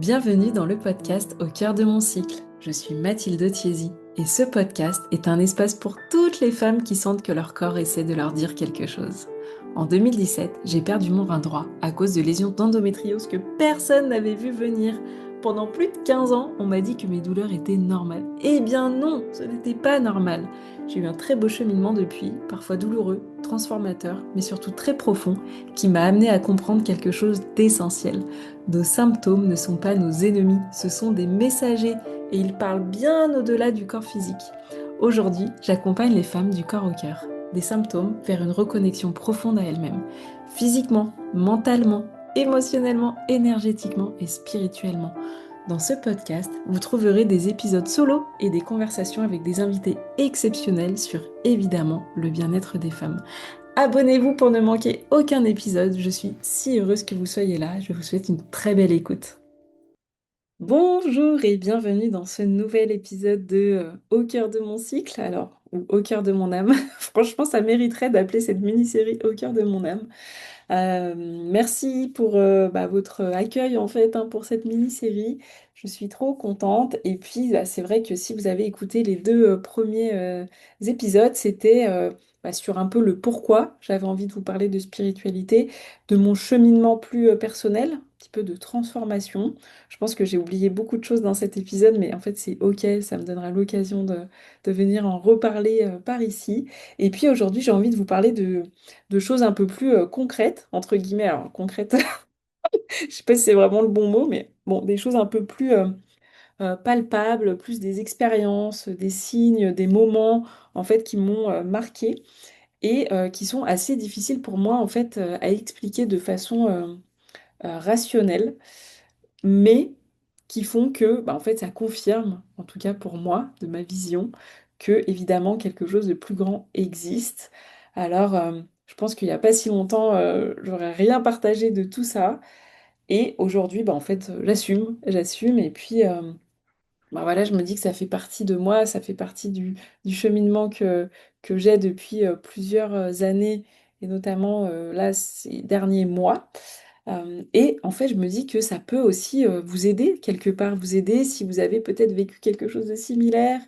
Bienvenue dans le podcast Au cœur de mon cycle. Je suis Mathilde Thiésy et ce podcast est un espace pour toutes les femmes qui sentent que leur corps essaie de leur dire quelque chose. En 2017, j'ai perdu mon rein droit à cause de lésions d'endométriose que personne n'avait vu venir. Pendant plus de 15 ans, on m'a dit que mes douleurs étaient normales. Eh bien non, ce n'était pas normal. J'ai eu un très beau cheminement depuis, parfois douloureux, transformateur, mais surtout très profond, qui m'a amené à comprendre quelque chose d'essentiel. Nos symptômes ne sont pas nos ennemis, ce sont des messagers et ils parlent bien au-delà du corps physique. Aujourd'hui, j'accompagne les femmes du corps au cœur, des symptômes vers une reconnexion profonde à elles-mêmes, physiquement, mentalement, émotionnellement, énergétiquement et spirituellement. Dans ce podcast, vous trouverez des épisodes solo et des conversations avec des invités exceptionnels sur évidemment le bien-être des femmes. Abonnez-vous pour ne manquer aucun épisode. Je suis si heureuse que vous soyez là. Je vous souhaite une très belle écoute. Bonjour et bienvenue dans ce nouvel épisode de Au cœur de mon cycle, alors, ou Au cœur de mon âme. Franchement, ça mériterait d'appeler cette mini-série Au cœur de mon âme. Merci pour votre accueil en fait pour cette mini-série. Je suis trop contente. Et puis c'est vrai que si vous avez écouté les deux premiers épisodes, c'était sur un peu le pourquoi j'avais envie de vous parler de spiritualité, de mon cheminement plus personnel, un petit peu de transformation. Je pense que j'ai oublié beaucoup de choses dans cet épisode, mais en fait c'est ok, ça me donnera l'occasion de venir en reparler par ici. Et puis aujourd'hui j'ai envie de vous parler de choses un peu plus concrètes, entre guillemets. Alors, concrètes, je sais pas si c'est vraiment le bon mot, mais bon, des choses un peu plus palpables, plus des expériences, des signes, des moments, en fait, qui m'ont marqué et qui sont assez difficiles pour moi, en fait, à expliquer de façon rationnelle, mais qui font que, en fait, ça confirme, en tout cas pour moi, de ma vision, que évidemment quelque chose de plus grand existe. Alors, je pense qu'il n'y a pas si longtemps, j'aurais rien partagé de tout ça. Et aujourd'hui, en fait, j'assume. Et puis, voilà, je me dis que ça fait partie de moi, ça fait partie du cheminement que j'ai depuis plusieurs années, et notamment là, ces derniers mois. Et en fait, je me dis que ça peut aussi vous aider quelque part, vous aider si vous avez peut-être vécu quelque chose de similaire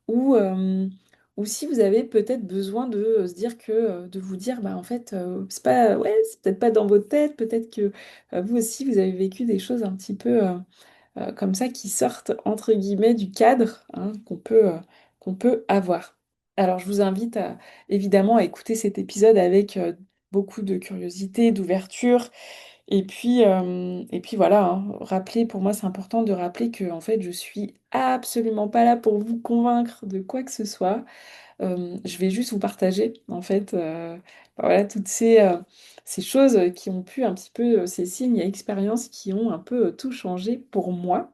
ou, euh, ou si vous avez peut-être besoin de se dire que, de vous dire, en fait, c'est pas, ouais, c'est peut-être pas dans votre tête, peut-être que vous aussi, vous avez vécu des choses un petit peu comme ça qui sortent entre guillemets du cadre qu'on peut avoir. Alors, je vous invite évidemment à écouter cet épisode avec beaucoup de curiosité, d'ouverture et puis voilà, rappeler, pour moi, c'est important de rappeler que en fait, je suis absolument pas là pour vous convaincre de quoi que ce soit. Je vais juste vous partager, en fait, voilà, toutes ces choses qui ont pu un petit peu, ces signes et expériences qui ont un peu tout changé pour moi.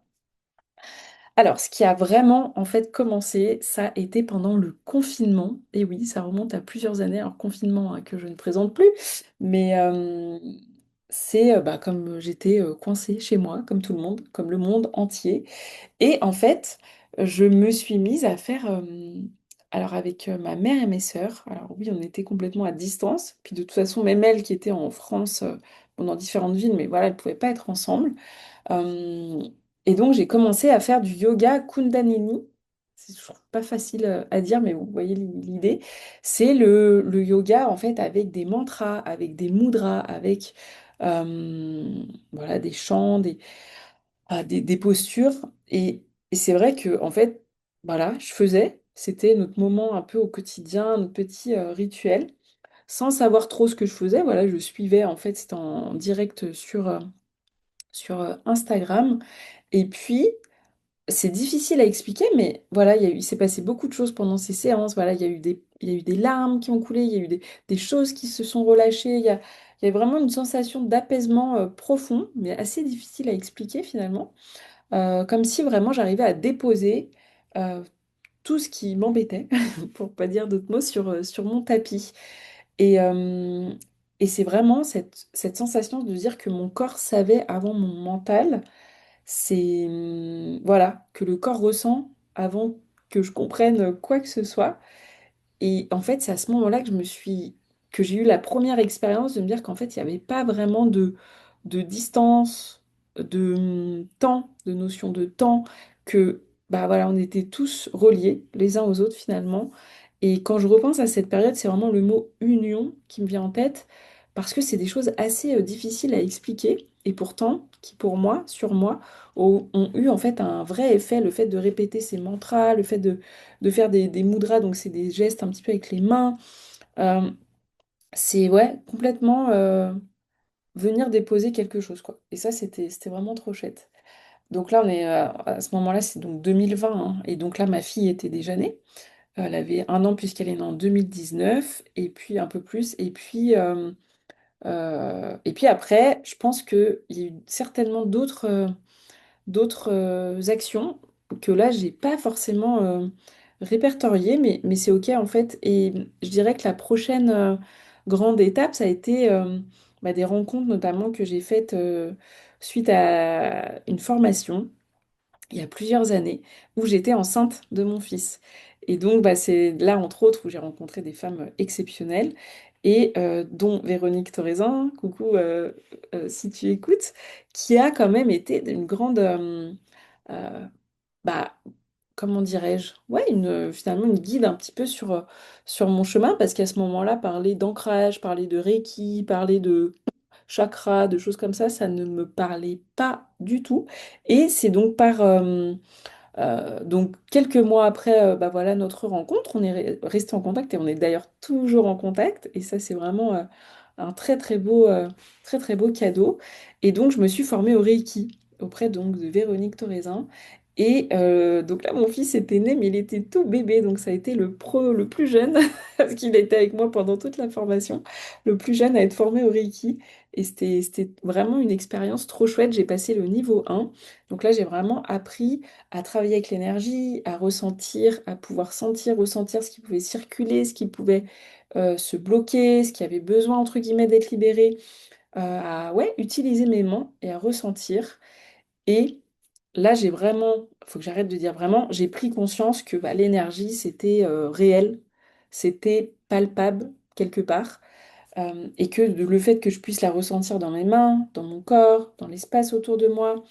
Alors, ce qui a vraiment en fait commencé, ça a été pendant le confinement. Et oui, ça remonte à plusieurs années. Alors, confinement que je ne présente plus, mais c'est comme j'étais coincée chez moi, comme tout le monde, comme le monde entier. Et en fait, je me suis mise à faire, alors avec ma mère et mes sœurs, alors oui, on était complètement à distance. Puis de toute façon, même elles qui étaient en France, bon, dans différentes villes, mais voilà, elles ne pouvaient pas être ensemble. Euh, et donc, j'ai commencé à faire du yoga Kundalini. C'est toujours pas facile à dire, mais vous voyez l'idée. C'est le yoga, en fait, avec des mantras, avec des mudras, avec voilà, des chants, des postures. Et c'est vrai que, en fait, voilà, je faisais. C'était notre moment un peu au quotidien, notre petit rituel, sans savoir trop ce que je faisais. Voilà, je suivais, en fait, c'était en direct sur Instagram. Et puis, c'est difficile à expliquer, mais voilà, il s'est passé beaucoup de choses pendant ces séances. Voilà, il y a eu des larmes qui ont coulé, il y a eu des choses qui se sont relâchées. Il y a vraiment une sensation d'apaisement profond, mais assez difficile à expliquer finalement. Comme si vraiment j'arrivais à déposer euh, tout ce qui m'embêtait, pour pas dire d'autres mots, sur mon tapis. Et, euh, et c'est vraiment cette sensation de dire que mon corps savait avant mon mental. C'est voilà, que le corps ressent avant que je comprenne quoi que ce soit. Et en fait, c'est à ce moment-là que j'ai eu la première expérience de me dire qu'en fait, il n'y avait pas vraiment de distance de temps, de notion de temps, que bah voilà, on était tous reliés les uns aux autres finalement. Et quand je repense à cette période, c'est vraiment le mot union qui me vient en tête, parce que c'est des choses assez difficiles à expliquer, et pourtant, qui pour moi, sur moi, ont eu en fait un vrai effet, le fait de répéter ces mantras, le fait de faire des mudras, donc c'est des gestes un petit peu avec les mains. Euh, c'est ouais, complètement venir déposer quelque chose, quoi. Et ça, c'était vraiment trop chouette. Donc là, on est à ce moment-là, c'est donc 2020, hein. Et donc là, ma fille était déjà née. Elle avait 1 an puisqu'elle est née en 2019, et puis un peu plus. Et puis après, je pense qu'il y a eu certainement d'autres actions que là, j'ai pas forcément répertoriées, mais c'est OK en fait. Et je dirais que la prochaine grande étape, ça a été bah, des rencontres notamment que j'ai faites suite à une formation il y a plusieurs années où j'étais enceinte de mon fils. Et donc, bah, c'est là, entre autres, où j'ai rencontré des femmes exceptionnelles et dont Véronique Torrezin, coucou si tu écoutes, qui a quand même été une grande, euh, bah, comment dirais-je, ouais, finalement une guide un petit peu sur mon chemin, parce qu'à ce moment-là, parler d'ancrage, parler de Reiki, parler de chakra, de choses comme ça ne me parlait pas du tout. Et c'est donc donc quelques mois après bah voilà, notre rencontre, on est resté en contact et on est d'ailleurs toujours en contact. Et ça, c'est vraiment un très très beau cadeau. Et donc, je me suis formée au Reiki auprès donc de Véronique Torrezin. Et donc là, mon fils était né, mais il était tout bébé. Donc ça a été le plus jeune, parce qu'il a été avec moi pendant toute la formation, le plus jeune à être formé au Reiki. Et c'était vraiment une expérience trop chouette. J'ai passé le niveau 1. Donc là, j'ai vraiment appris à travailler avec l'énergie, à ressentir, à pouvoir sentir, ressentir ce qui pouvait circuler, ce qui pouvait se bloquer, ce qui avait besoin, entre guillemets, d'être libéré, à ouais, utiliser mes mains et à ressentir. Et là, j'ai vraiment, faut que j'arrête de dire vraiment, j'ai pris conscience que bah, l'énergie, c'était réel, c'était palpable quelque part. Et que le fait que je puisse la ressentir dans mes mains, dans mon corps, dans l'espace autour de moi,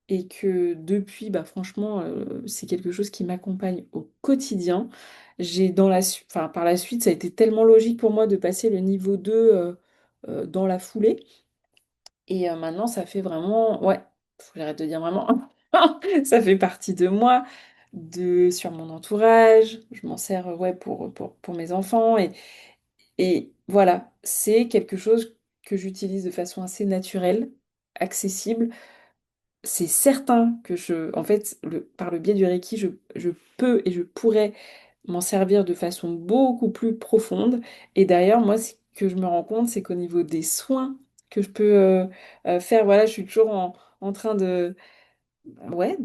et que depuis, bah, franchement, c'est quelque chose qui m'accompagne au quotidien. J'ai enfin, par la suite, ça a été tellement logique pour moi de passer le niveau 2 dans la foulée. Et maintenant, ça fait vraiment, ouais, faut que j'arrête de dire vraiment, ça fait partie de moi, sur mon entourage. Je m'en sers ouais, pour mes enfants. Et voilà, c'est quelque chose que j'utilise de façon assez naturelle, accessible. C'est certain que en fait, par le biais du Reiki, je peux et je pourrais m'en servir de façon beaucoup plus profonde. Et d'ailleurs, moi, ce que je me rends compte, c'est qu'au niveau des soins que je peux faire, voilà, je suis toujours en train ouais,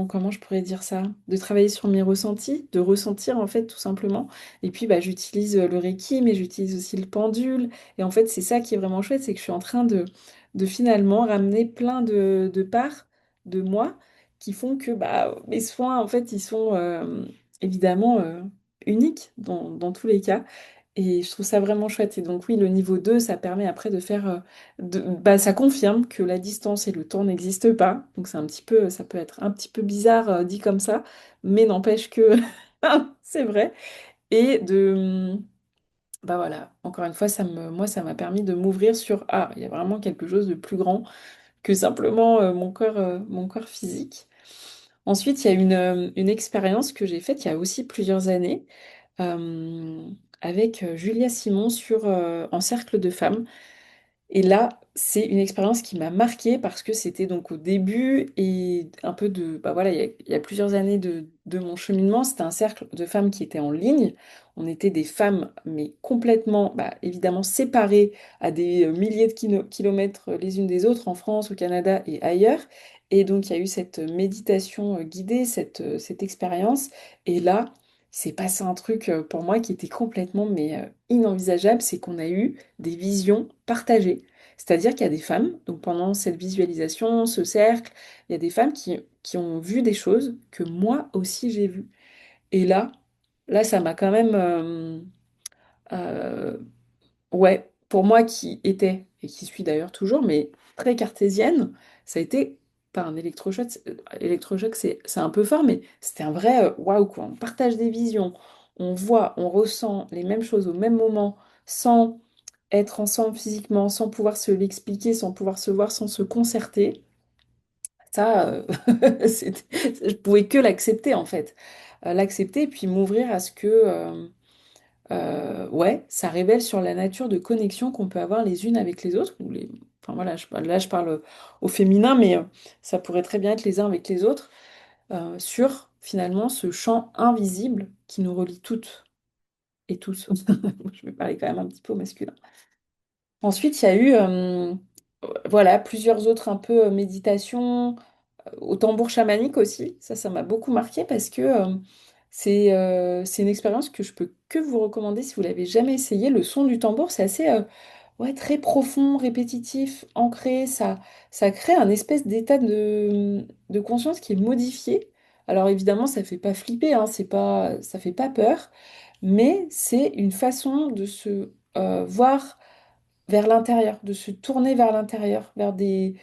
comment je pourrais dire ça? De travailler sur mes ressentis, de ressentir en fait tout simplement. Et puis bah, j'utilise le Reiki, mais j'utilise aussi le pendule. Et en fait, c'est ça qui est vraiment chouette, c'est que je suis en train de finalement ramener plein de parts de moi qui font que bah, mes soins, en fait, ils sont évidemment uniques dans tous les cas. Et je trouve ça vraiment chouette. Et donc oui, le niveau 2 ça permet après de faire... bah, ça confirme que la distance et le temps n'existent pas. Donc c'est un petit peu, ça peut être un petit peu bizarre dit comme ça, mais n'empêche que c'est vrai. Et bah voilà, encore une fois, moi, ça m'a permis de m'ouvrir sur, ah, il y a vraiment quelque chose de plus grand que simplement mon corps physique. Ensuite, il y a une expérience que j'ai faite il y a aussi plusieurs années euh, avec Julia Simon en cercle de femmes. Et là, c'est une expérience qui m'a marquée parce que c'était donc au début et un peu bah voilà, il y a plusieurs années de mon cheminement. C'était un cercle de femmes qui étaient en ligne. On était des femmes, mais complètement, bah, évidemment, séparées à des milliers de kilomètres les unes des autres, en France, au Canada et ailleurs. Et donc, il y a eu cette méditation guidée, cette expérience. Et là, c'est passé un truc pour moi qui était complètement mais inenvisageable, c'est qu'on a eu des visions partagées. C'est-à-dire qu'il y a des femmes, donc pendant cette visualisation, ce cercle, il y a des femmes qui ont vu des choses que moi aussi j'ai vues. Et là, ça m'a quand même, euh, ouais. pour moi qui était, et qui suis d'ailleurs toujours, mais très cartésienne, ça a été pas un électrochoc. Électrochoc, c'est un peu fort, mais c'était un vrai waouh, quoi. On partage des visions, on voit, on ressent les mêmes choses au même moment, sans être ensemble physiquement, sans pouvoir se l'expliquer, sans pouvoir se voir, sans se concerter. Ça, je pouvais que l'accepter en fait. L'accepter et puis m'ouvrir à ce que ouais, ça révèle sur la nature de connexion qu'on peut avoir les unes avec les autres. Enfin voilà, là je parle au féminin, mais ça pourrait très bien être les uns avec les autres, sur finalement ce champ invisible qui nous relie toutes et tous. Je vais parler quand même un petit peu au masculin. Ensuite, il y a eu voilà, plusieurs autres un peu méditations, au tambour chamanique aussi. Ça m'a beaucoup marqué parce que c'est une expérience que je peux que vous recommander si vous l'avez jamais essayé. Le son du tambour, c'est assez ouais, très profond, répétitif, ancré. Ça crée un espèce d'état de conscience qui est modifié. Alors évidemment, ça fait pas flipper, hein, ça fait pas peur, mais c'est une façon de se voir vers l'intérieur, de se tourner vers l'intérieur, vers des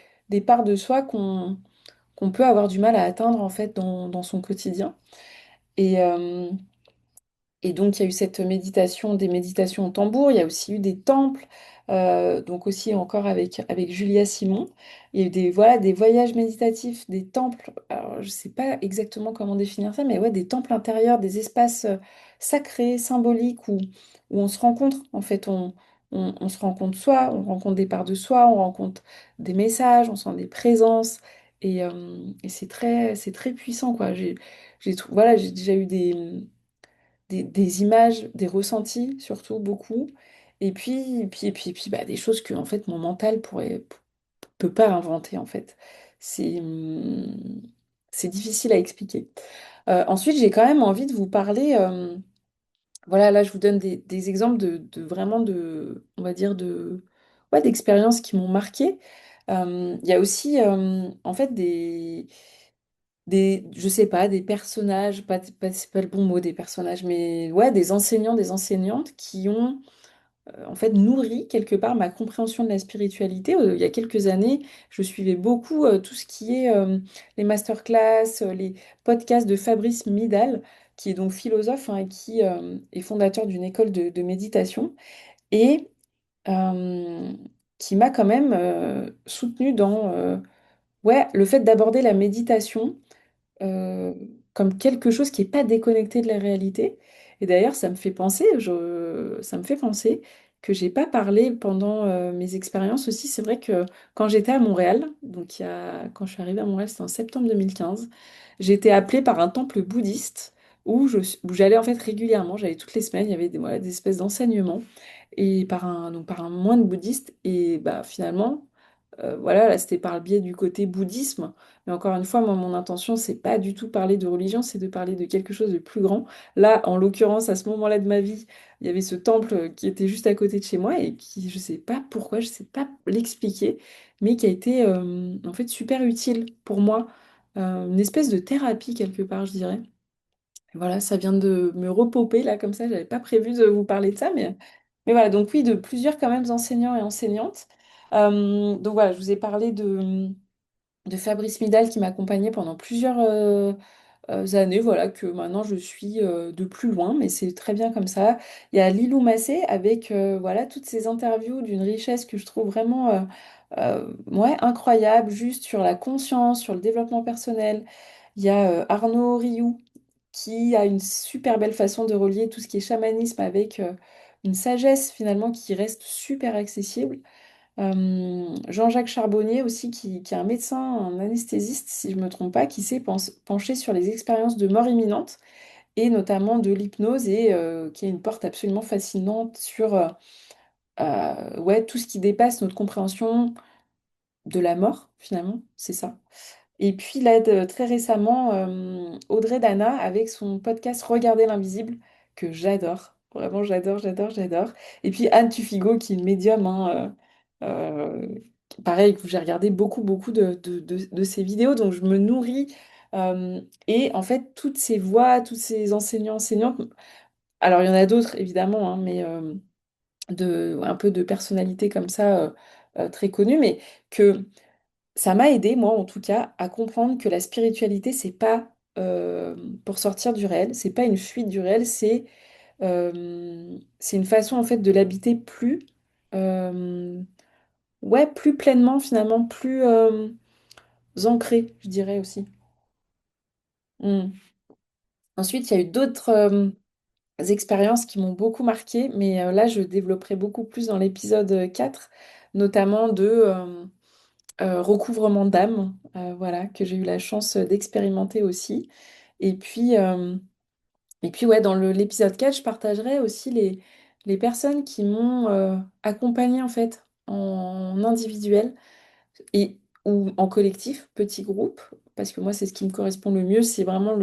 parts de soi qu'on peut avoir du mal à atteindre en fait dans son quotidien. Et, euh, et donc, il y a eu cette méditation, des méditations au tambour, il y a aussi eu des temples, donc aussi encore avec Julia Simon. Il y a eu voilà, des voyages méditatifs, des temples, alors je ne sais pas exactement comment définir ça, mais ouais, des temples intérieurs, des espaces sacrés, symboliques, où on se rencontre, en fait, on se rencontre soi, on rencontre des parts de soi, on rencontre des messages, on sent des présences, et c'est très puissant, quoi. Voilà, j'ai déjà eu des images, des ressentis, surtout beaucoup. Et puis, bah, des choses que en fait mon mental peut pas inventer en fait. C'est difficile à expliquer. Ensuite, j'ai quand même envie de vous parler. Voilà, là, je vous donne des exemples vraiment on va dire ouais, d'expériences qui m'ont marqué. Il y a aussi en fait je sais pas, des personnages, c'est pas le bon mot, des personnages, mais ouais, des enseignants, des enseignantes qui ont en fait nourri quelque part ma compréhension de la spiritualité. Il y a quelques années, je suivais beaucoup tout ce qui est les masterclass, les podcasts de Fabrice Midal, qui est donc philosophe, hein, et qui est fondateur d'une école de méditation, et euh, qui m'a quand même soutenue dans ouais, le fait d'aborder la méditation euh, comme quelque chose qui n'est pas déconnecté de la réalité. Et d'ailleurs, ça me fait penser que j'ai pas parlé pendant mes expériences aussi. C'est vrai que quand j'étais à Montréal, donc quand je suis arrivée à Montréal, c'était en septembre 2015, j'ai été appelée par un temple bouddhiste où j'allais en fait régulièrement, j'allais toutes les semaines, il y avait voilà, des espèces d'enseignements, et donc par un moine bouddhiste. Et bah, finalement, voilà, là, c'était par le biais du côté bouddhisme. Mais encore une fois, moi, mon intention, c'est pas du tout parler de religion, c'est de parler de quelque chose de plus grand. Là, en l'occurrence, à ce moment-là de ma vie, il y avait ce temple qui était juste à côté de chez moi et qui, je sais pas pourquoi, je sais pas l'expliquer, mais qui a été en fait super utile pour moi. Une espèce de thérapie quelque part, je dirais. Voilà, ça vient de me repoper là comme ça, j'avais pas prévu de vous parler de ça, mais voilà, donc oui, de plusieurs quand même enseignants et enseignantes. Donc voilà, je vous ai parlé de Fabrice Midal qui m'accompagnait pendant plusieurs années, voilà, que maintenant je suis de plus loin, mais c'est très bien comme ça. Il y a Lilou Massé avec voilà, toutes ces interviews d'une richesse que je trouve vraiment ouais, incroyable, juste sur la conscience, sur le développement personnel. Il y a Arnaud Rioux qui a une super belle façon de relier tout ce qui est chamanisme avec une sagesse finalement qui reste super accessible. Jean-Jacques Charbonnier aussi, qui est un médecin, un anesthésiste, si je ne me trompe pas, qui s'est penché sur les expériences de mort imminente et notamment de l'hypnose, et qui est une porte absolument fascinante sur ouais, tout ce qui dépasse notre compréhension de la mort, finalement, c'est ça. Et puis là, très récemment, Audrey Dana avec son podcast Regarder l'invisible, que j'adore. Vraiment, j'adore, j'adore, j'adore. Et puis Anne Tufigo, qui est une médium, hein, pareil, que j'ai regardé beaucoup, beaucoup de ses vidéos, donc je me nourris. Et en fait, toutes ces voix, tous ces enseignants, enseignantes, alors il y en a d'autres, évidemment, hein, mais un peu de personnalités comme ça très connues, mais que ça m'a aidé, moi en tout cas, à comprendre que la spiritualité, c'est pas pour sortir du réel, c'est pas une fuite du réel, c'est une façon en fait de l'habiter plus, euh, ouais, plus pleinement finalement, plus ancré, je dirais aussi. Mm. Ensuite, il y a eu d'autres expériences qui m'ont beaucoup marqué, mais là, je développerai beaucoup plus dans l'épisode 4, notamment de recouvrement d'âme, voilà, que j'ai eu la chance d'expérimenter aussi. Et puis, euh, et puis ouais, dans l'épisode 4, je partagerai aussi les personnes qui m'ont accompagnée en fait en individuel et ou en collectif, petit groupe, parce que moi, c'est ce qui me correspond le mieux, c'est vraiment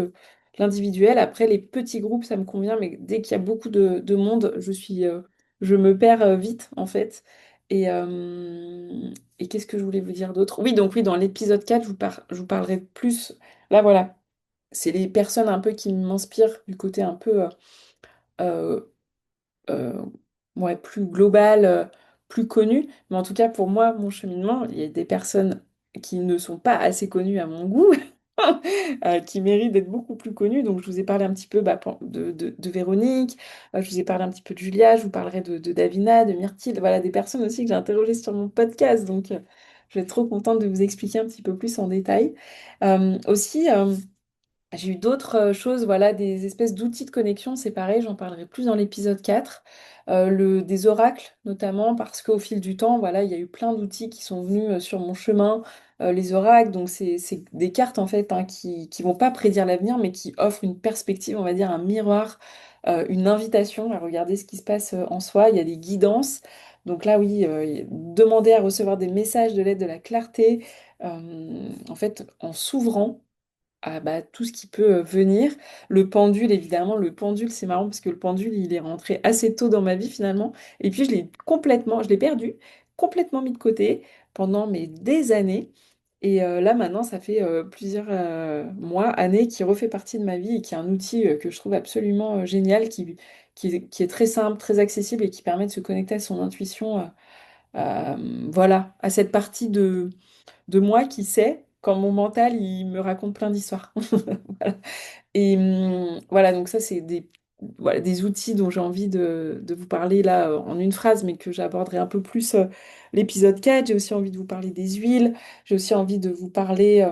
l'individuel. Après, les petits groupes, ça me convient, mais dès qu'il y a beaucoup de monde, je me perds vite, en fait. Et qu'est-ce que je voulais vous dire d'autre? Oui, donc oui, dans l'épisode 4, je vous parlerai plus. Là, voilà, c'est les personnes un peu qui m'inspirent du côté un peu euh, euh, ouais, plus global, plus connu. Mais en tout cas, pour moi, mon cheminement, il y a des personnes qui ne sont pas assez connues à mon goût, qui méritent d'être beaucoup plus connues. Donc, je vous ai parlé un petit peu bah, de Véronique, je vous ai parlé un petit peu de Julia, je vous parlerai de Davina, de Myrtille, voilà, des personnes aussi que j'ai interrogées sur mon podcast. Donc, je vais être trop contente de vous expliquer un petit peu plus en détail. Aussi, j'ai eu d'autres choses, voilà, des espèces d'outils de connexion, c'est pareil, j'en parlerai plus dans l'épisode 4. Des oracles, notamment, parce qu'au fil du temps, voilà, il y a eu plein d'outils qui sont venus sur mon chemin. Les oracles, donc c'est des cartes, en fait, hein, qui vont pas prédire l'avenir, mais qui offrent une perspective, on va dire, un miroir, une invitation à regarder ce qui se passe en soi. Il y a des guidances. Donc là, oui, demander à recevoir des messages de l'aide, de la clarté, en fait, en s'ouvrant à bah, tout ce qui peut venir. Le pendule, évidemment, le pendule, c'est marrant parce que le pendule, il est rentré assez tôt dans ma vie finalement. Et puis je l'ai perdu, complètement mis de côté pendant des années. Et là maintenant, ça fait plusieurs mois, années, qui refait partie de ma vie et qui est un outil que je trouve absolument génial, qui est très simple, très accessible et qui permet de se connecter à son intuition, voilà, à cette partie de moi qui sait quand mon mental il me raconte plein d'histoires. Voilà. Et voilà, donc ça c'est voilà, des outils dont j'ai envie de vous parler là en une phrase, mais que j'aborderai un peu plus l'épisode 4. J'ai aussi envie de vous parler des huiles, j'ai aussi envie de vous parler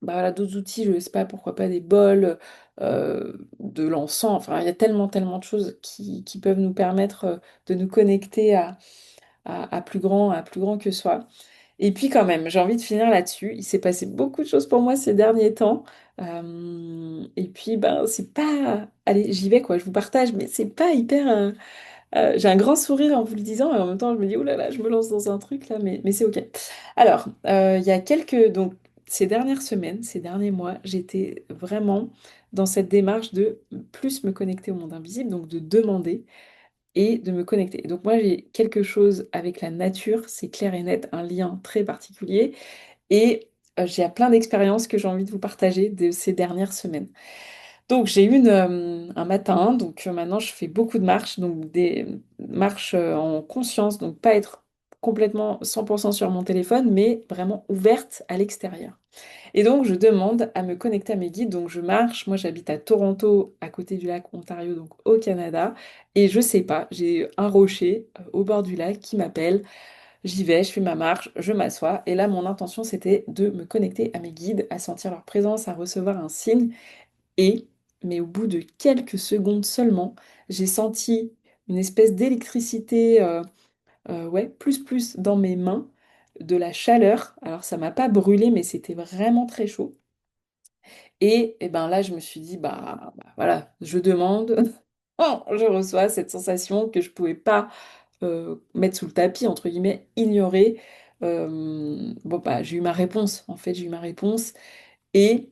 bah voilà, d'autres outils, je sais pas, pourquoi pas des bols, de l'encens, enfin il y a tellement, tellement de choses qui peuvent nous permettre de nous connecter à plus grand que soi. Et puis quand même, j'ai envie de finir là-dessus. Il s'est passé beaucoup de choses pour moi ces derniers temps. Et puis, ben, c'est pas... Allez, j'y vais, quoi, je vous partage, mais c'est pas hyper... j'ai un grand sourire en vous le disant, et en même temps, je me dis, oh là là, je me lance dans un truc, là, mais c'est OK. Alors, il y a quelques... Donc, ces dernières semaines, ces derniers mois, j'étais vraiment dans cette démarche de plus me connecter au monde invisible, donc de demander et de me connecter. Donc moi, j'ai quelque chose avec la nature, c'est clair et net, un lien très particulier. Et j'ai plein d'expériences que j'ai envie de vous partager de ces dernières semaines. Donc j'ai eu un matin, donc maintenant je fais beaucoup de marches, donc des marches en conscience, donc pas être complètement 100% sur mon téléphone, mais vraiment ouverte à l'extérieur. Et donc, je demande à me connecter à mes guides. Donc, je marche. Moi, j'habite à Toronto, à côté du lac Ontario, donc au Canada. Et je sais pas, j'ai un rocher au bord du lac qui m'appelle. J'y vais, je fais ma marche, je m'assois. Et là, mon intention, c'était de me connecter à mes guides, à sentir leur présence, à recevoir un signe. Et, mais au bout de quelques secondes seulement, j'ai senti une espèce d'électricité, ouais, plus dans mes mains, de la chaleur. Alors, ça m'a pas brûlé, mais c'était vraiment très chaud. Et ben là, je me suis dit, voilà, je demande, oh, je reçois cette sensation que je pouvais pas mettre sous le tapis, entre guillemets, ignorer. Bon, bah, j'ai eu ma réponse, en fait, j'ai eu ma réponse. Et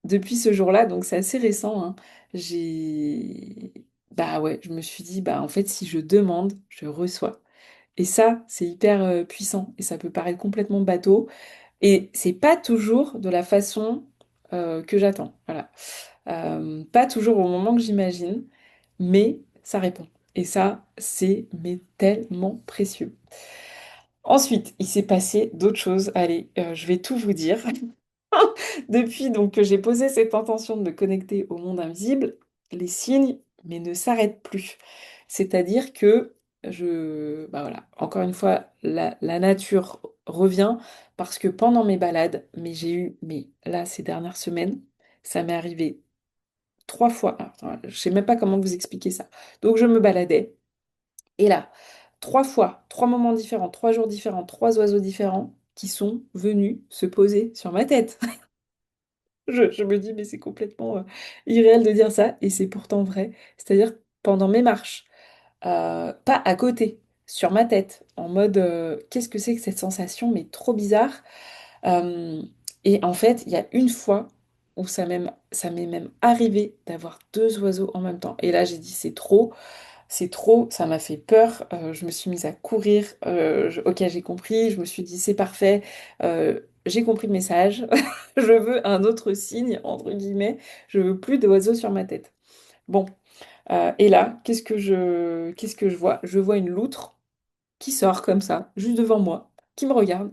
depuis ce jour-là, donc c'est assez récent, hein, j'ai... Bah ouais, je me suis dit, bah en fait, si je demande, je reçois. Et ça, c'est hyper puissant. Et ça peut paraître complètement bateau. Et c'est pas toujours de la façon que j'attends. Voilà. Pas toujours au moment que j'imagine, mais ça répond. Et ça, c'est mais tellement précieux. Ensuite, il s'est passé d'autres choses. Allez, je vais tout vous dire. Depuis donc que j'ai posé cette intention de me connecter au monde invisible, les signes, mais ne s'arrêtent plus. C'est-à-dire que bah voilà, encore une fois, la nature revient parce que pendant mes balades, mais là, ces dernières semaines, ça m'est arrivé 3 fois. Alors, attends, je sais même pas comment vous expliquer ça. Donc, je me baladais et là, 3 fois, 3 moments différents, 3 jours différents, 3 oiseaux différents qui sont venus se poser sur ma tête. Je me dis, mais c'est complètement irréel de dire ça, et c'est pourtant vrai. C'est-à-dire pendant mes marches, pas à côté, sur ma tête, en mode, qu'est-ce que c'est que cette sensation, mais trop bizarre. Euh, et en fait, il y a une fois où ça m'est même arrivé d'avoir 2 oiseaux en même temps. Et là, j'ai dit, c'est trop, ça m'a fait peur, je me suis mise à courir, ok j'ai compris, je me suis dit c'est parfait, j'ai compris le message, je veux un autre signe, entre guillemets, je veux plus d'oiseaux sur ma tête. Bon, et là, qu'est-ce que je vois? Je vois une loutre qui sort comme ça, juste devant moi, qui me regarde,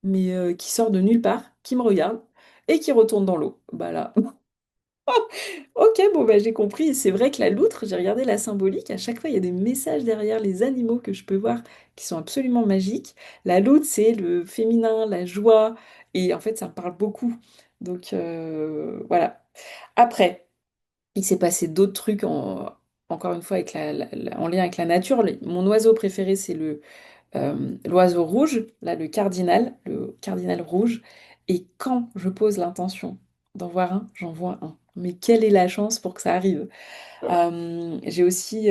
mais qui sort de nulle part, qui me regarde, et qui retourne dans l'eau. Bah là, ok, bon, bah, j'ai compris. C'est vrai que la loutre, j'ai regardé la symbolique. À chaque fois, il y a des messages derrière les animaux que je peux voir qui sont absolument magiques. La loutre, c'est le féminin, la joie. Et en fait, ça me parle beaucoup. Donc, voilà. Après, il s'est passé d'autres trucs, encore une fois, avec en lien avec la nature. Mon oiseau préféré, c'est l'oiseau rouge, là, le cardinal rouge. Et quand je pose l'intention d'en voir un, j'en vois un. Mais quelle est la chance pour que ça arrive? J'ai aussi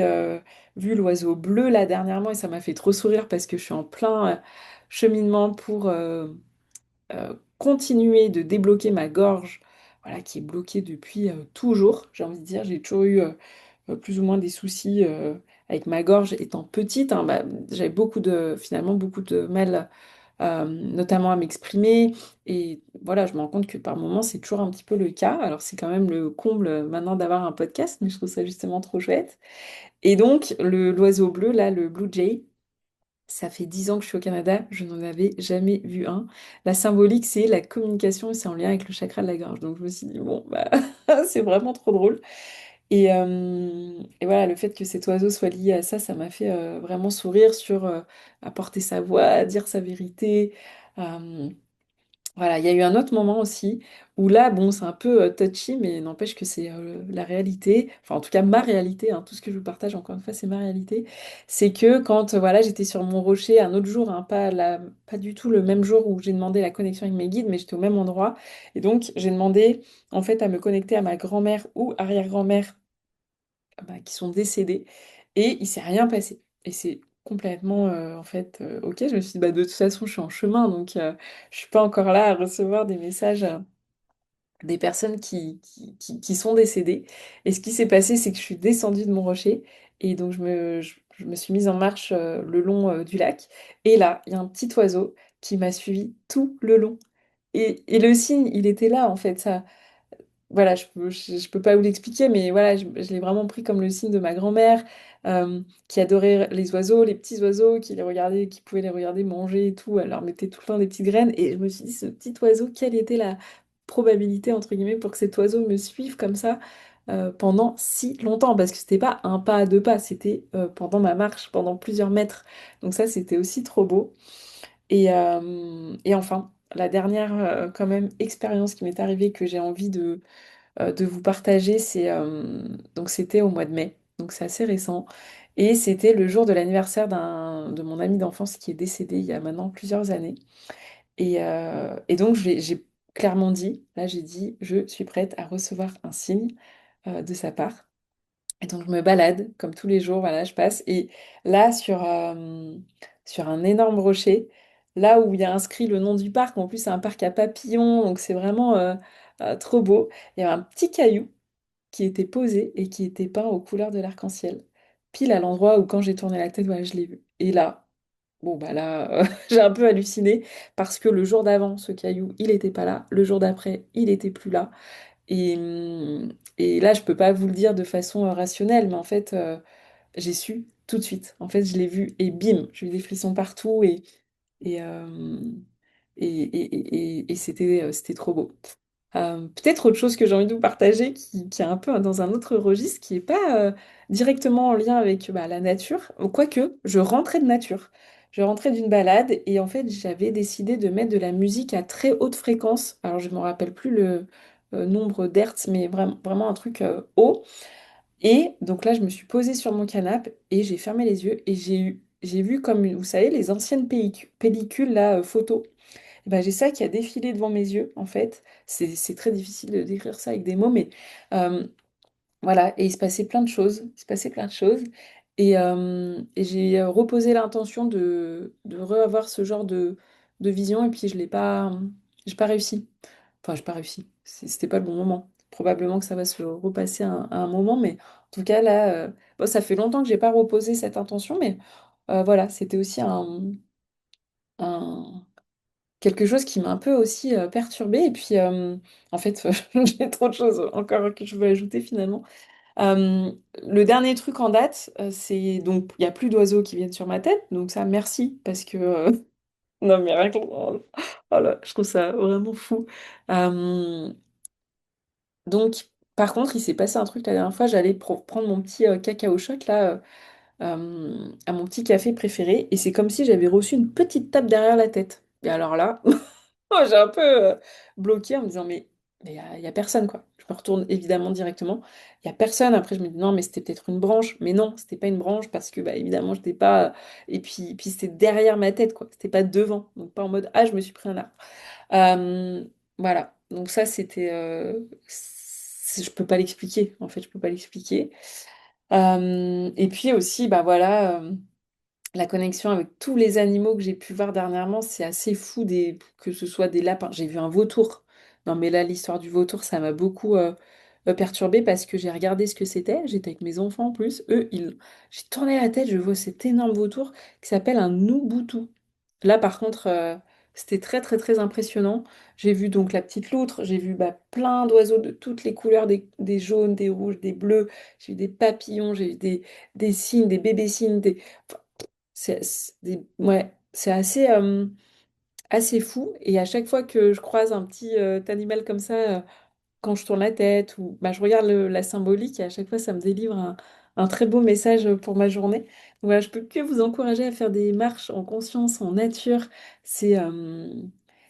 vu l'oiseau bleu là dernièrement et ça m'a fait trop sourire parce que je suis en plein cheminement pour continuer de débloquer ma gorge, voilà, qui est bloquée depuis toujours. J'ai envie de dire, j'ai toujours eu plus ou moins des soucis avec ma gorge étant petite, hein. Bah, j'avais finalement beaucoup de mal, notamment à m'exprimer. Et voilà, je me rends compte que par moments, c'est toujours un petit peu le cas. Alors, c'est quand même le comble maintenant d'avoir un podcast, mais je trouve ça justement trop chouette. Et donc, l'oiseau bleu, là, le Blue Jay, ça fait 10 ans que je suis au Canada, je n'en avais jamais vu un. La symbolique, c'est la communication et c'est en lien avec le chakra de la gorge. Donc, je me suis dit, bon, bah, c'est vraiment trop drôle. Et voilà, le fait que cet oiseau soit lié à ça, ça m'a fait vraiment sourire sur apporter sa voix, dire sa vérité. Euh, voilà, il y a eu un autre moment aussi où là, bon, c'est un peu touchy, mais n'empêche que c'est la réalité, enfin en tout cas ma réalité, hein, tout ce que je vous partage encore une fois, c'est ma réalité. C'est que quand voilà, j'étais sur mon rocher un autre jour, hein, pas du tout le même jour où j'ai demandé la connexion avec mes guides, mais j'étais au même endroit. Et donc j'ai demandé en fait à me connecter à ma grand-mère ou arrière-grand-mère bah, qui sont décédés et il s'est rien passé. Et c'est complètement en fait ok. Je me suis dit bah, de toute façon je suis en chemin donc je suis pas encore là à recevoir des messages des personnes qui sont décédées. Et ce qui s'est passé c'est que je suis descendue de mon rocher et donc je me suis mise en marche le long du lac et là il y a un petit oiseau qui m'a suivi tout le long. Et le signe, il était là en fait. Ça, voilà, je peux pas vous l'expliquer, mais voilà, je l'ai vraiment pris comme le signe de ma grand-mère, qui adorait les oiseaux, les petits oiseaux, qui les regardait, qui pouvait les regarder manger et tout. Elle leur mettait tout le temps des petites graines. Et je me suis dit, ce petit oiseau, quelle était la probabilité, entre guillemets, pour que cet oiseau me suive comme ça pendant si longtemps? Parce que c'était pas un pas, deux pas, c'était pendant ma marche, pendant plusieurs mètres. Donc ça, c'était aussi trop beau. Et enfin, la dernière quand même expérience qui m'est arrivée que j'ai envie de vous partager, donc c'était au mois de mai, donc c'est assez récent, et c'était le jour de l'anniversaire de mon ami d'enfance qui est décédé il y a maintenant plusieurs années. Et donc j'ai clairement dit, là j'ai dit, je suis prête à recevoir un signe de sa part. Et donc je me balade comme tous les jours, voilà, je passe, et là sur un énorme rocher, là où il y a inscrit le nom du parc, en plus c'est un parc à papillons, donc c'est vraiment trop beau. Il y a un petit caillou qui était posé et qui était peint aux couleurs de l'arc-en-ciel. Pile à l'endroit où quand j'ai tourné la tête, voilà, je l'ai vu. Et là, bon bah là, j'ai un peu halluciné parce que le jour d'avant, ce caillou, il n'était pas là. Le jour d'après, il n'était plus là. Et là, je peux pas vous le dire de façon rationnelle, mais en fait, j'ai su tout de suite. En fait, je l'ai vu et bim, j'ai eu des frissons partout et, euh, et c'était trop beau. Peut-être autre chose que j'ai envie de vous partager qui est un peu dans un autre registre, qui n'est pas directement en lien avec bah, la nature, quoique je rentrais de nature. Je rentrais d'une balade et en fait j'avais décidé de mettre de la musique à très haute fréquence. Alors je ne me rappelle plus le nombre d'hertz, mais vraiment, vraiment un truc haut. Et donc là je me suis posée sur mon canapé et j'ai fermé les yeux et j'ai vu comme, vous savez, les anciennes pellicules là, photos. Eh ben, j'ai ça qui a défilé devant mes yeux, en fait. C'est très difficile de décrire ça avec des mots, mais euh, voilà. Et il se passait plein de choses. Il se passait plein de choses. Et j'ai reposé l'intention de re-avoir ce genre de vision, et puis j'ai pas réussi. Enfin, j'ai pas réussi. C'était pas le bon moment. Probablement que ça va se repasser à un moment, mais en tout cas, là, bon, ça fait longtemps que j'ai pas reposé cette intention, mais voilà, c'était aussi un, quelque chose qui m'a un peu aussi perturbée. Et puis, en fait, j'ai trop de choses encore que je veux ajouter finalement. Euh, le dernier truc en date, c'est donc il n'y a plus d'oiseaux qui viennent sur ma tête. Donc ça, merci, parce que non, mais rien que oh là, je trouve ça vraiment fou. Euh, donc, par contre, il s'est passé un truc la dernière fois. J'allais prendre mon petit cacao shot là. À mon petit café préféré et c'est comme si j'avais reçu une petite tape derrière la tête. Et alors là, moi, j'ai un peu bloqué en me disant, mais il y a personne, quoi. Je me retourne évidemment directement. Il n'y a personne. Après, je me dis, non, mais c'était peut-être une branche. Mais non, c'était pas une branche parce que, bah, évidemment, je n'étais pas. Et puis c'était derrière ma tête, quoi. C'était pas devant. Donc, pas en mode, ah, je me suis pris un arbre. Euh, voilà. Donc, ça, c'était. Je peux pas l'expliquer. En fait, je peux pas l'expliquer. Et puis aussi, bah voilà. La connexion avec tous les animaux que j'ai pu voir dernièrement, c'est assez fou que ce soit des lapins. J'ai vu un vautour. Non, mais là, l'histoire du vautour, ça m'a beaucoup perturbée parce que j'ai regardé ce que c'était. J'étais avec mes enfants en plus. J'ai tourné la tête, je vois cet énorme vautour qui s'appelle un nouboutou. Là, par contre, c'était très, très, très impressionnant. J'ai vu donc la petite loutre, j'ai vu bah, plein d'oiseaux de toutes les couleurs, des jaunes, des rouges, des bleus. J'ai vu des papillons, j'ai vu des cygnes, des bébés cygnes, ouais, c'est assez, assez fou. Et à chaque fois que je croise un petit animal comme ça, quand je tourne la tête ou bah, je regarde la symbolique, et à chaque fois, ça me délivre un très beau message pour ma journée. Donc voilà, je peux que vous encourager à faire des marches en conscience, en nature. C'est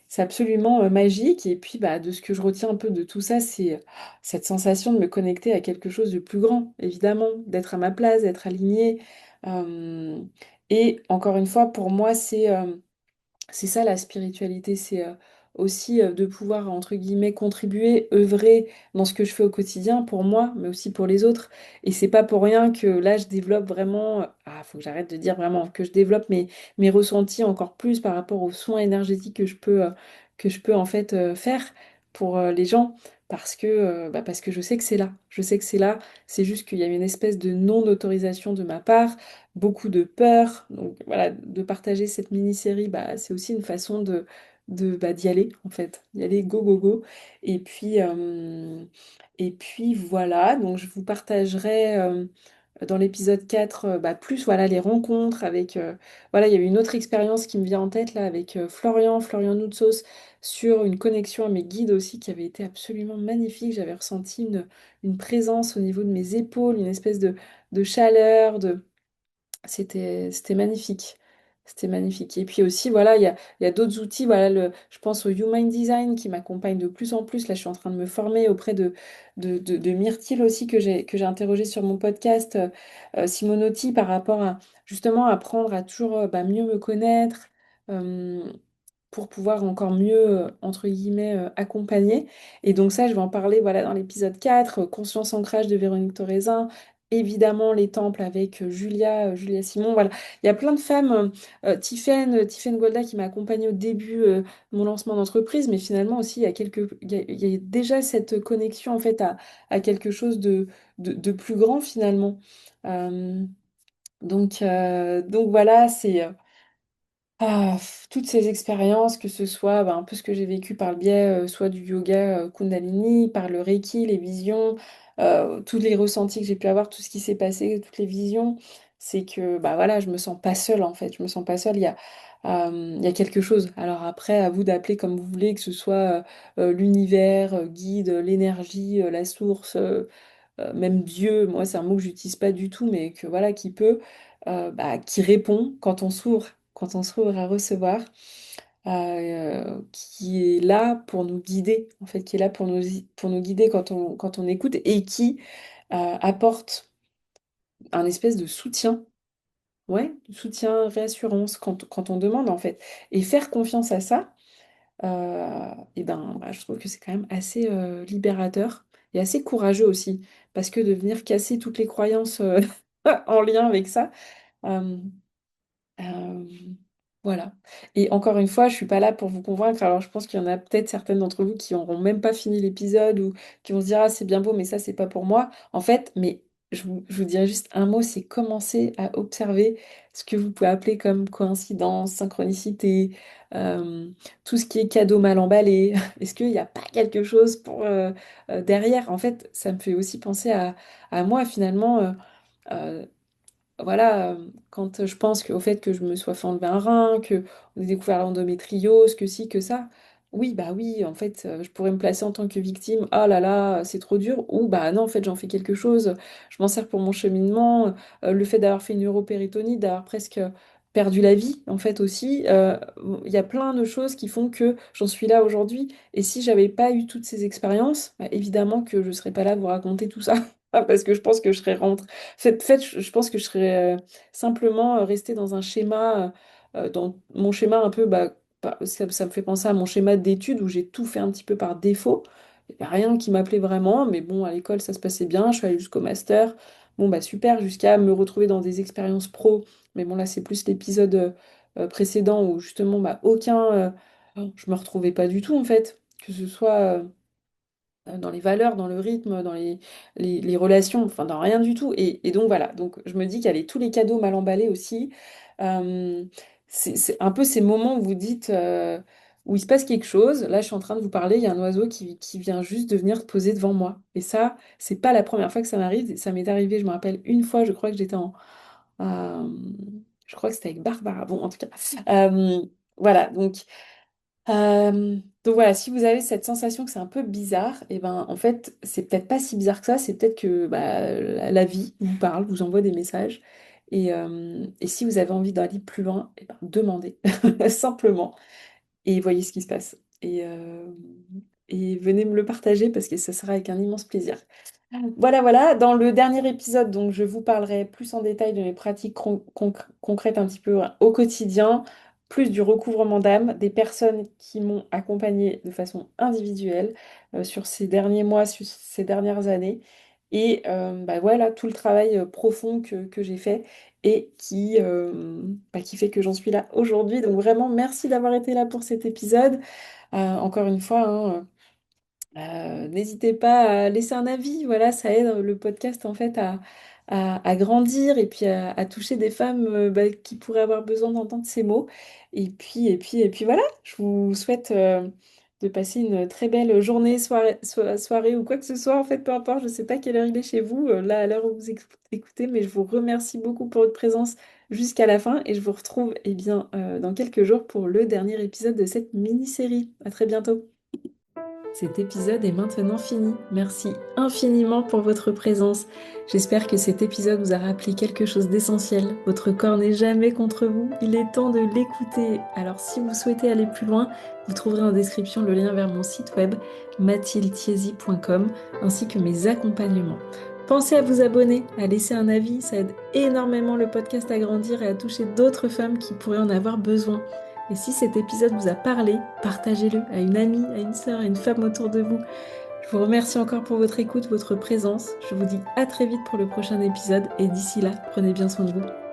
c'est absolument magique. Et puis, bah, de ce que je retiens un peu de tout ça, c'est cette sensation de me connecter à quelque chose de plus grand, évidemment, d'être à ma place, d'être alignée. Euh, et encore une fois, pour moi, c'est ça la spiritualité, c'est aussi de pouvoir, entre guillemets, contribuer, œuvrer dans ce que je fais au quotidien pour moi, mais aussi pour les autres. Et c'est pas pour rien que là, je développe vraiment, faut que j'arrête de dire vraiment, que je développe mes ressentis encore plus par rapport aux soins énergétiques que je peux en fait faire pour les gens. Parce que je sais que c'est là. Je sais que c'est là. C'est juste qu'il y a une espèce de non-autorisation de ma part, beaucoup de peur. Donc voilà, de partager cette mini-série, bah, c'est aussi une façon d'y aller, en fait. D'y aller, go, go, go. Et puis voilà, donc je vous partagerai dans l'épisode 4 bah, plus voilà, les rencontres avec... voilà, il y a eu une autre expérience qui me vient en tête là avec Florian Noutsos, sur une connexion à mes guides aussi qui avait été absolument magnifique. J'avais ressenti une présence au niveau de mes épaules, une espèce de chaleur, c'était magnifique. C'était magnifique. Et puis aussi, voilà, il y a d'autres outils. Voilà, je pense au Human Design qui m'accompagne de plus en plus. Là, je suis en train de me former auprès de Myrtille aussi, que j'ai interrogé sur mon podcast, Simonotti, par rapport à justement apprendre à toujours bah, mieux me connaître, euh, pour pouvoir encore mieux, entre guillemets, accompagner. Et donc ça, je vais en parler voilà, dans l'épisode 4 Conscience Ancrage de Véronique Thorezin. Évidemment, les temples avec Julia Simon. Voilà. Il y a plein de femmes, Tiffaine Golda qui m'a accompagnée au début de mon lancement d'entreprise, mais finalement aussi, il y a déjà cette connexion en fait à quelque chose de plus grand finalement. Donc voilà, Toutes ces expériences, que ce soit un peu ce que j'ai vécu par le biais soit du yoga Kundalini, par le Reiki, les visions, tous les ressentis que j'ai pu avoir, tout ce qui s'est passé, toutes les visions, c'est que bah voilà, je me sens pas seule en fait, je me sens pas seule, il y a quelque chose. Alors après, à vous d'appeler comme vous voulez, que ce soit l'univers, guide, l'énergie, la source, même Dieu, moi c'est un mot que j'utilise pas du tout, mais que voilà, qui peut, qui répond quand on s'ouvre à recevoir, qui est là pour nous guider, en fait, qui est là pour nous guider quand on écoute et qui apporte un espèce de soutien, ouais, de soutien, réassurance quand on demande en fait. Et faire confiance à ça, je trouve que c'est quand même assez libérateur et assez courageux aussi, parce que de venir casser toutes les croyances en lien avec ça, euh, euh, voilà. Et encore une fois, je suis pas là pour vous convaincre. Alors, je pense qu'il y en a peut-être certaines d'entre vous qui n'auront même pas fini l'épisode ou qui vont se dire, ah, c'est bien beau, mais ça, c'est pas pour moi. En fait, mais je vous dirais juste un mot, c'est commencer à observer ce que vous pouvez appeler comme coïncidence, synchronicité, euh, tout ce qui est cadeau mal emballé. Est-ce qu'il n'y a pas quelque chose derrière? En fait, ça me fait aussi penser à moi, finalement. Euh, voilà, quand je pense au fait que je me sois fait enlever un rein, que on ait découvert l'endométriose, que si, que ça, oui, bah oui, en fait, je pourrais me placer en tant que victime, ah là là, c'est trop dur, ou bah non, en fait, j'en fais quelque chose, je m'en sers pour mon cheminement, le fait d'avoir fait une neuropéritonite, d'avoir presque perdu la vie, en fait, aussi, il y a plein de choses qui font que j'en suis là aujourd'hui, et si j'avais pas eu toutes ces expériences, bah, évidemment que je serais pas là à vous raconter tout ça, parce que je pense que je serais rentrée je pense que je serais simplement restée dans un schéma, dans mon schéma un peu, ça me fait penser à mon schéma d'études où j'ai tout fait un petit peu par défaut. Il n'y a rien qui m'appelait vraiment, mais bon, à l'école, ça se passait bien. Je suis allée jusqu'au master. Bon, bah super, jusqu'à me retrouver dans des expériences pro. Mais bon, là, c'est plus l'épisode précédent où justement, je me retrouvais pas du tout en fait. Que ce soit. Dans les valeurs, dans le rythme, dans les relations, enfin dans rien du tout. Et donc voilà, donc je me dis qu'il y a tous les cadeaux mal emballés aussi. Euh, c'est un peu ces moments où vous dites, où il se passe quelque chose. Là, je suis en train de vous parler, il y a un oiseau qui vient juste de venir se poser devant moi. Et ça, c'est pas la première fois que ça m'arrive. Ça m'est arrivé, je me rappelle une fois, je crois que j'étais euh, je crois que c'était avec Barbara. Bon, en tout cas. Euh, voilà, donc voilà, si vous avez cette sensation que c'est un peu bizarre, et ben en fait, c'est peut-être pas si bizarre que ça, c'est peut-être que la vie vous parle, vous envoie des messages. Et si vous avez envie d'aller plus loin, et ben, demandez simplement et voyez ce qui se passe. Et venez me le partager parce que ça sera avec un immense plaisir. Voilà, voilà. Dans le dernier épisode, donc, je vous parlerai plus en détail de mes pratiques concrètes un petit peu au quotidien, plus du recouvrement d'âme, des personnes qui m'ont accompagnée de façon individuelle sur ces derniers mois, sur ces dernières années. Et voilà, tout le travail profond que j'ai fait et qui fait que j'en suis là aujourd'hui. Donc vraiment, merci d'avoir été là pour cet épisode. Encore une fois, hein, n'hésitez pas à laisser un avis, voilà, ça aide le podcast en fait à grandir et puis à toucher des femmes qui pourraient avoir besoin d'entendre ces mots. Et puis voilà, je vous souhaite de passer une très belle journée, soirée ou quoi que ce soit, en fait, peu importe, je ne sais pas quelle heure il est chez vous, là à l'heure où vous écoutez, mais je vous remercie beaucoup pour votre présence jusqu'à la fin et je vous retrouve bien, dans quelques jours pour le dernier épisode de cette mini-série. À très bientôt. Cet épisode est maintenant fini. Merci infiniment pour votre présence. J'espère que cet épisode vous a rappelé quelque chose d'essentiel. Votre corps n'est jamais contre vous. Il est temps de l'écouter. Alors si vous souhaitez aller plus loin, vous trouverez en description le lien vers mon site web mathildethiesi.com ainsi que mes accompagnements. Pensez à vous abonner, à laisser un avis, ça aide énormément le podcast à grandir et à toucher d'autres femmes qui pourraient en avoir besoin. Et si cet épisode vous a parlé, partagez-le à une amie, à une sœur, à une femme autour de vous. Je vous remercie encore pour votre écoute, votre présence. Je vous dis à très vite pour le prochain épisode et d'ici là, prenez bien soin de vous.